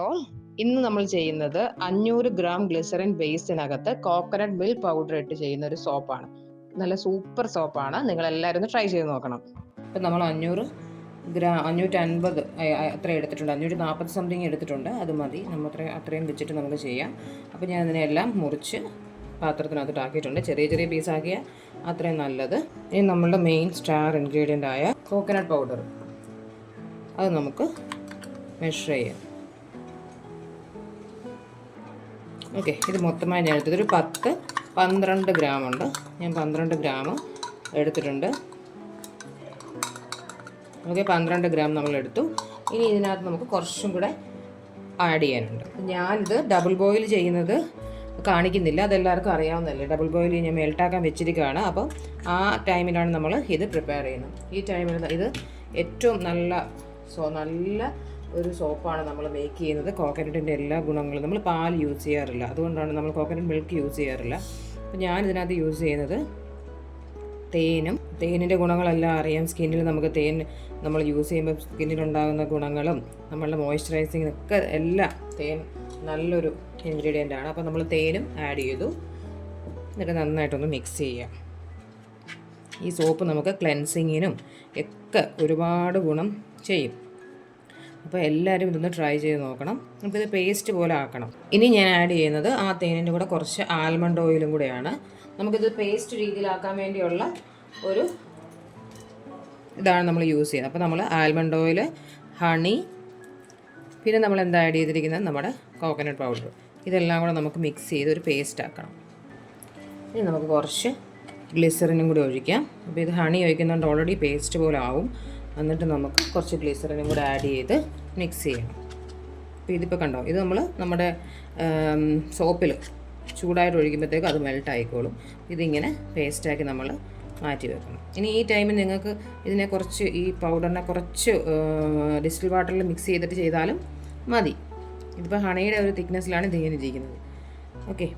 All ഇന്ന് നമ്മൾ ചെയ്യുന്നത് 500 ഗ്രാം ഗ്ലിസറിൻ ബേസിനകത്ത് കോക്കനട്ട് മിൽക്ക് പൗഡർ ഇട്ട് ചെയ്യുന്ന ഒരു സോപ്പാണ്. നല്ല സൂപ്പർ സോപ്പാണ്. നിങ്ങൾ എല്ലാവരും ഒന്ന് ട്രൈ ചെയ്ത് നോക്കണം. ഇപ്പം നമ്മൾ 550 അത്ര എടുത്തിട്ടുണ്ട്, 540 സംതിങ് എടുത്തിട്ടുണ്ട്. അത് മതി, നമ്മൾ അത്രയും വെച്ചിട്ട് നമുക്ക് ചെയ്യാം. അപ്പോൾ ഞാൻ ഇതിനെല്ലാം മുറിച്ച് പാത്രത്തിനകത്തോട്ട് ആക്കിയിട്ടുണ്ട്. ചെറിയ ചെറിയ പീസാക്കിയ അത്രയും നല്ലത്. ഇനി നമ്മളുടെ മെയിൻ സ്റ്റാർ ഇൻഗ്രീഡിയൻ്റ് ആയ കോക്കനട്ട് പൗഡർ അത് നമുക്ക് മെഷർ ചെയ്യാം. ഓക്കെ, ഇത് മൊത്തമായി ഞാൻ എടുത്തത് ഒരു 12 ഗ്രാം ഉണ്ട്. ഞാൻ 12 ഗ്രാം എടുത്തിട്ടുണ്ട്. ഓക്കെ, 12 ഗ്രാം നമ്മളെടുത്തു. ഇനി ഇതിനകത്ത് നമുക്ക് കുറച്ചും കൂടെ ആഡ് ചെയ്യാനുണ്ട്. ഞാനിത് ഡബിൾ ബോയിൽ ചെയ്യുന്നത് കാണിക്കുന്നില്ല, അതെല്ലാവർക്കും അറിയാവുന്നതല്ലേ. ഡബിൾ ബോയിൽ ഞാൻ മെൽട്ടാക്കാൻ വെച്ചിരിക്കുകയാണ്. അപ്പോൾ ആ ടൈമിലാണ് നമ്മൾ ഇത് പ്രിപ്പയർ ചെയ്യുന്നത്. ഈ ടൈമിൽ ഇത് ഏറ്റവും നല്ല ഒരു സോപ്പാണ് നമ്മൾ മേക്ക് ചെയ്യുന്നത്. കോക്കനട്ടിൻ്റെ എല്ലാ ഗുണങ്ങളും, നമ്മൾ പാൽ യൂസ് ചെയ്യാറില്ല, അതുകൊണ്ടാണ് നമ്മൾ കോക്കനട്ട് മിൽക്ക് യൂസ് ചെയ്യാറില്ല. അപ്പോൾ ഞാനിതിനകത്ത് യൂസ് ചെയ്യുന്നത് തേനിൻ്റെ ഗുണങ്ങളെല്ലാം അറിയാം. സ്കിന്നിൽ നമുക്ക് തേൻ നമ്മൾ യൂസ് ചെയ്യുമ്പോൾ സ്കിന്നിലുണ്ടാകുന്ന ഗുണങ്ങളും നമ്മളുടെ മോയ്സ്ചറൈസിങ്ങിനൊക്കെ എല്ലാം തേൻ നല്ലൊരു ഇൻഗ്രീഡിയൻ്റ് ആണ്. അപ്പോൾ നമ്മൾ തേനും ആഡ് ചെയ്തു. എന്നിട്ട് നന്നായിട്ടൊന്ന് മിക്സ് ചെയ്യാം. ഈ സോപ്പ് നമുക്ക് ക്ലെൻസിങ്ങിനും ഒക്കെ ഒരുപാട് ഗുണം ചെയ്യും. അപ്പോൾ എല്ലാവരും ഇതൊന്ന് ട്രൈ ചെയ്ത് നോക്കണം. നമുക്കിത് പേസ്റ്റ് പോലെ ആക്കണം. ഇനി ഞാൻ ആഡ് ചെയ്യുന്നത് ആ തേനിൻ്റെ കൂടെ കുറച്ച് ആൽമണ്ട് ഓയിലും കൂടെയാണ്. നമുക്കിത് പേസ്റ്റ് രീതിയിലാക്കാൻ വേണ്ടിയുള്ള ഒരു ഇതാണ് നമ്മൾ യൂസ് ചെയ്യുന്നത്. അപ്പോൾ നമ്മൾ ആൽമണ്ട് ഓയിൽ, ഹണി, പിന്നെ നമ്മൾ എന്താ ആഡ് ചെയ്തിരിക്കുന്നത്, നമ്മുടെ കോക്കനട്ട് പൗഡർ, ഇതെല്ലാം കൂടെ നമുക്ക് മിക്സ് ചെയ്ത് ഒരു പേസ്റ്റ് ആക്കണം. ഇനി നമുക്ക് കുറച്ച് ഗ്ലിസറിനും കൂടി ഒഴിക്കാം. അപ്പോൾ ഇത് ഹണി ഒഴിക്കുന്നതുകൊണ്ട് ഓൾറെഡി പേസ്റ്റ് പോലെ ആവും. എന്നിട്ട് നമുക്ക് കുറച്ച് ഗ്ലിസറിനും കൂടെ ആഡ് ചെയ്ത് മിക്സ് ചെയ്യണം. അപ്പോൾ ഇതിപ്പോൾ കണ്ടോ, ഇത് നമ്മുടെ സോപ്പിൽ ചൂടായിട്ട് ഒഴിക്കുമ്പോഴത്തേക്കും അത് മെൽട്ട് ആയിക്കോളും. ഇതിങ്ങനെ പേസ്റ്റാക്കി നമ്മൾ മാറ്റി വെക്കണം. ഇനി ഈ ടൈമിൽ നിങ്ങൾക്ക് ഇതിനെ കുറച്ച്, ഈ പൗഡറിനെ കുറച്ച് ഡിസ്റ്റിൽ വാട്ടറിൽ മിക്സ് ചെയ്തിട്ട് ചെയ്താലും മതി. ഇതിപ്പോൾ ഹണിയുടെ ഒരു തിക്നെസ്സിലാണ് ഇതിങ്ങനെ ഇരിക്കുന്നത്. ഓക്കെ,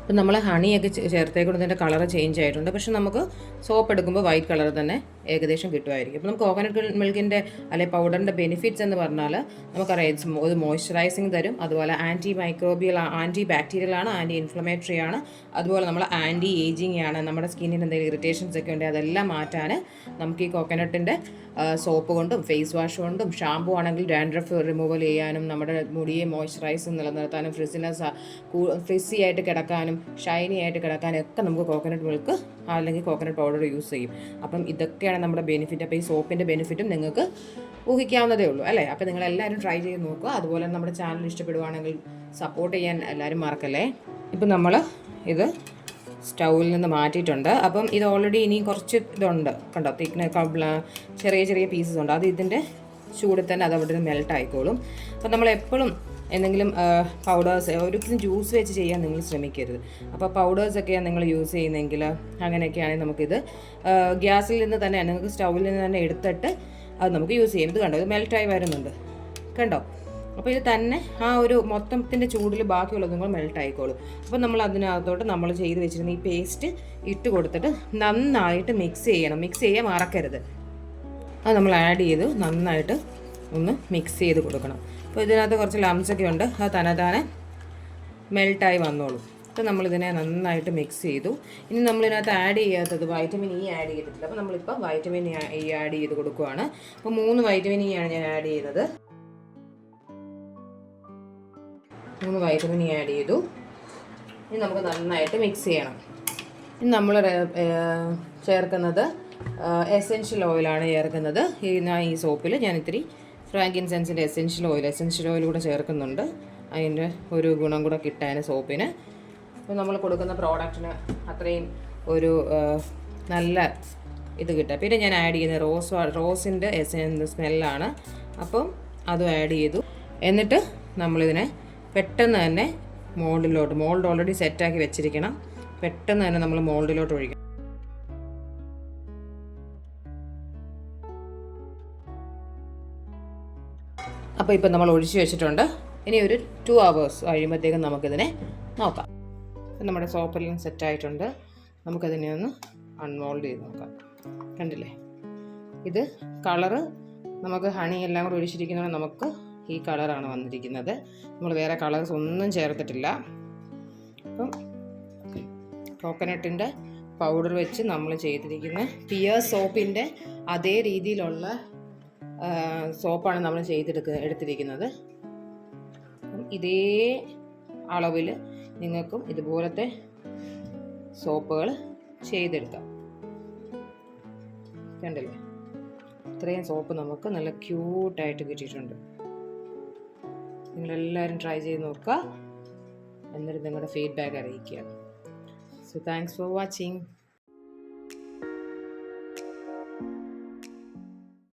ഇപ്പം നമ്മൾ ഹണിയൊക്കെ ചേർത്തേക്കൊണ്ട് ഇതിൻ്റെ കളർ ചേഞ്ച് ആയിട്ടുണ്ട്. പക്ഷെ നമുക്ക് സോപ്പ് എടുക്കുമ്പോൾ വൈറ്റ് കളർ തന്നെ ഏകദേശം കിട്ടുമായിരിക്കും. അപ്പോൾ നമുക്ക് കോക്കനട്ട് മിൽക്കിൻ്റെ അല്ലെങ്കിൽ പൗഡറിൻ്റെ ബെനിഫിറ്റ്സ് എന്ന് പറഞ്ഞാൽ നമുക്കറിയാം, ഒരു മോയ്സ്ചറൈസിങ് തരും, അതുപോലെ ആൻറ്റി മൈക്രോബിയൽ, ആൻറ്റി ബാക്ടീരിയൽ ആണ്, ആൻറ്റി ഇൻഫ്ലമേറ്ററി ആണ്, അതുപോലെ നമ്മൾ ആൻറ്റി ഏജിങ് ആണ്. നമ്മുടെ സ്കിന്നിന് എന്തെങ്കിലും ഇറിറ്റേഷൻസ് ഒക്കെ ഉണ്ടെങ്കിൽ അതെല്ലാം മാറ്റാൻ നമുക്ക് ഈ കോക്കനട്ടിൻ്റെ സോപ്പ് കൊണ്ടും ഫേസ് വാഷ് കൊണ്ടും, ഷാമ്പു ആണെങ്കിൽ ഡാൻഡ്രഫ് റിമൂവൽ ചെയ്യാനും, നമ്മുടെ മുടിയെ മോയ്സ്ചറൈസ് നിലനിർത്താനും, ഫ്രിസി ആയിട്ട് കിടക്കാനും ഷൈനി ആയിട്ട് കിടക്കാനും ഒക്കെ നമുക്ക് കോക്കനട്ട് മിൽക്ക് അല്ലെങ്കിൽ കോക്കനട്ട് പൗഡർ യൂസ് ചെയ്യും. അപ്പം ഇതൊക്കെയാണ് നമ്മുടെ ബെനിഫിറ്റ്. അപ്പോൾ ഈ സോപ്പിൻ്റെ ബെനിഫിറ്റും നിങ്ങൾക്ക് ഊഹിക്കാവുന്നതേ ഉള്ളൂ അല്ലേ. അപ്പോൾ നിങ്ങളെല്ലാവരും ട്രൈ ചെയ്ത് നോക്കുക. അതുപോലെ നമ്മുടെ ചാനൽ ഇഷ്ടപ്പെടുവാണെങ്കിൽ സപ്പോർട്ട് ചെയ്യാൻ എല്ലാവരും മറക്കല്ലേ. ഇപ്പം നമ്മൾ ഇത് സ്റ്റൗവിൽ നിന്ന് മാറ്റിയിട്ടുണ്ട്. അപ്പം ഇത് ഓൾറെഡി ഇനി കുറച്ച് ഇതുണ്ട് കണ്ടോ, ചെറിയ ചെറിയ പീസസ് ഉണ്ട്. അത് ഇതിൻ്റെ ചൂടിൽ തന്നെ അത് അവിടെ നിന്ന് മെൽട്ട് ആയിക്കോളും. അപ്പം നമ്മളെപ്പോഴും എന്തെങ്കിലും പൗഡേഴ്സ്, ഒരിക്കലും ജ്യൂസ് വെച്ച് ചെയ്യാൻ നിങ്ങൾ ശ്രമിക്കരുത്. അപ്പോൾ പൗഡേഴ്സൊക്കെയാണ് നിങ്ങൾ യൂസ് ചെയ്യുന്നതെങ്കിൽ, അങ്ങനെയൊക്കെയാണെങ്കിൽ നമുക്കിത് ഗ്യാസിൽ നിന്ന് തന്നെ, നിങ്ങൾക്ക് സ്റ്റൗവിൽ നിന്ന് തന്നെ എടുത്തിട്ട് അത് നമുക്ക് യൂസ് ചെയ്യാം. ഇത് കണ്ടോ, ഇത് മെൽറ്റായി വരുന്നുണ്ട് കണ്ടോ. അപ്പോൾ ഇത് തന്നെ ആ ഒരു മൊത്തത്തിൻ്റെ ചൂടിൽ ബാക്കിയുള്ളത് നിങ്ങൾ മെൽട്ട് ആയിക്കോളും. അപ്പോൾ നമ്മൾ അതിനകത്തോട്ട് നമ്മൾ ചെയ്ത് വെച്ചിരുന്ന ഈ പേസ്റ്റ് ഇട്ട് കൊടുത്തിട്ട് നന്നായിട്ട് മിക്സ് ചെയ്യണം. മിക്സ് ചെയ്യാൻ മറക്കരുത്. അത് നമ്മൾ ആഡ് ചെയ്ത് നന്നായിട്ട് ഒന്ന് മിക്സ് ചെയ്ത് കൊടുക്കണം. അപ്പോൾ ഇതിനകത്ത് കുറച്ച് ലംസൊക്കെ ഉണ്ട്, അത് തന്നെ മെൽട്ടായി വന്നോളും. അപ്പോൾ നമ്മളിതിനെ നന്നായിട്ട് മിക്സ് ചെയ്തു. ഇനി നമ്മളിതിനകത്ത് ആഡ് ചെയ്യാത്തത് വൈറ്റമിൻ ഇ ആഡ് ചെയ്തിട്ടില്ല. അപ്പോൾ നമ്മളിപ്പോൾ വൈറ്റമിൻ ഇ ആഡ് ചെയ്ത് കൊടുക്കുകയാണ്. അപ്പോൾ 3 വൈറ്റമിൻ ഇ ആണ് ഞാൻ ആഡ് ചെയ്യുന്നത്. 3 വൈറ്റമിൻ ഇ ആഡ് ചെയ്തു. ഇനി നമുക്ക് നന്നായിട്ട് മിക്സ് ചെയ്യണം. ഇനി നമ്മൾ ചേർക്കുന്നത് എസെൻഷ്യൽ ഓയിലാണ് ചേർക്കുന്നത്. ഈ സോപ്പിൽ ഞാൻ ഇത്തിരി ഫ്രാങ്കിൻസെൻസിൻ്റെ എസെൻഷ്യൽ ഓയിൽ കൂടെ ചേർക്കുന്നുണ്ട്, അതിൻ്റെ ഒരു ഗുണം കൂടെ കിട്ടാൻ സോപ്പിന്. അപ്പോൾ നമ്മൾ കൊടുക്കുന്ന പ്രോഡക്റ്റിന് അത്രയും ഒരു നല്ല ഇത് കിട്ടുക. പിന്നെ ഞാൻ ആഡ് ചെയ്യുന്നത് റോസിൻ്റെ സ്മെല്ലാണ്. അപ്പം അതും ആഡ് ചെയ്തു. എന്നിട്ട് നമ്മളിതിനെ പെട്ടെന്ന് തന്നെ മോൾഡ് ഓൾറെഡി സെറ്റാക്കി വെച്ചിരിക്കണം. പെട്ടെന്ന് തന്നെ നമ്മൾ മോൾഡിലോട്ട് ഒഴിക്കണം. അപ്പോൾ ഇപ്പം നമ്മൾ ഒഴിച്ച് വെച്ചിട്ടുണ്ട്. ഇനി ഒരു 2 hours കഴിയുമ്പോഴത്തേക്കും നമുക്കിതിനെ നോക്കാം. നമ്മുടെ സോപ്പെല്ലാം സെറ്റായിട്ടുണ്ട്. നമുക്കതിനെ ഒന്ന് അൺമോൾഡ് ചെയ്ത് നോക്കാം. കണ്ടില്ലേ, ഇത് കളറ് നമുക്ക് ഹണി എല്ലാം കൂടെ ഒഴിച്ചിരിക്കുന്നത് നമുക്ക് ഈ കളറാണ് വന്നിരിക്കുന്നത്. നമ്മൾ വേറെ കളേഴ്സ് ഒന്നും ചേർത്തിട്ടില്ല. അപ്പം കോക്കനട്ടിൻ്റെ പൗഡർ വെച്ച് നമ്മൾ ചെയ്തിരിക്കുന്ന പിയേഴ്സ് സോപ്പിൻ്റെ അതേ രീതിയിലുള്ള സോപ്പാണ് നമ്മൾ എടുത്തിരിക്കുന്നത്. ഇതേ അളവിൽ നിങ്ങൾക്കും ഇതുപോലത്തെ സോപ്പുകൾ ചെയ്തെടുക്കാം. കണ്ടില്ലേ, ഇത്രയും സോപ്പ് നമുക്ക് നല്ല ക്യൂട്ടായിട്ട് കിട്ടിയിട്ടുണ്ട്. നിങ്ങളെല്ലാവരും ട്രൈ ചെയ്ത് നോക്കുക, എന്നിട്ട് നിങ്ങളുടെ ഫീഡ്ബാക്ക് അറിയിക്കുക. So thanks for watching.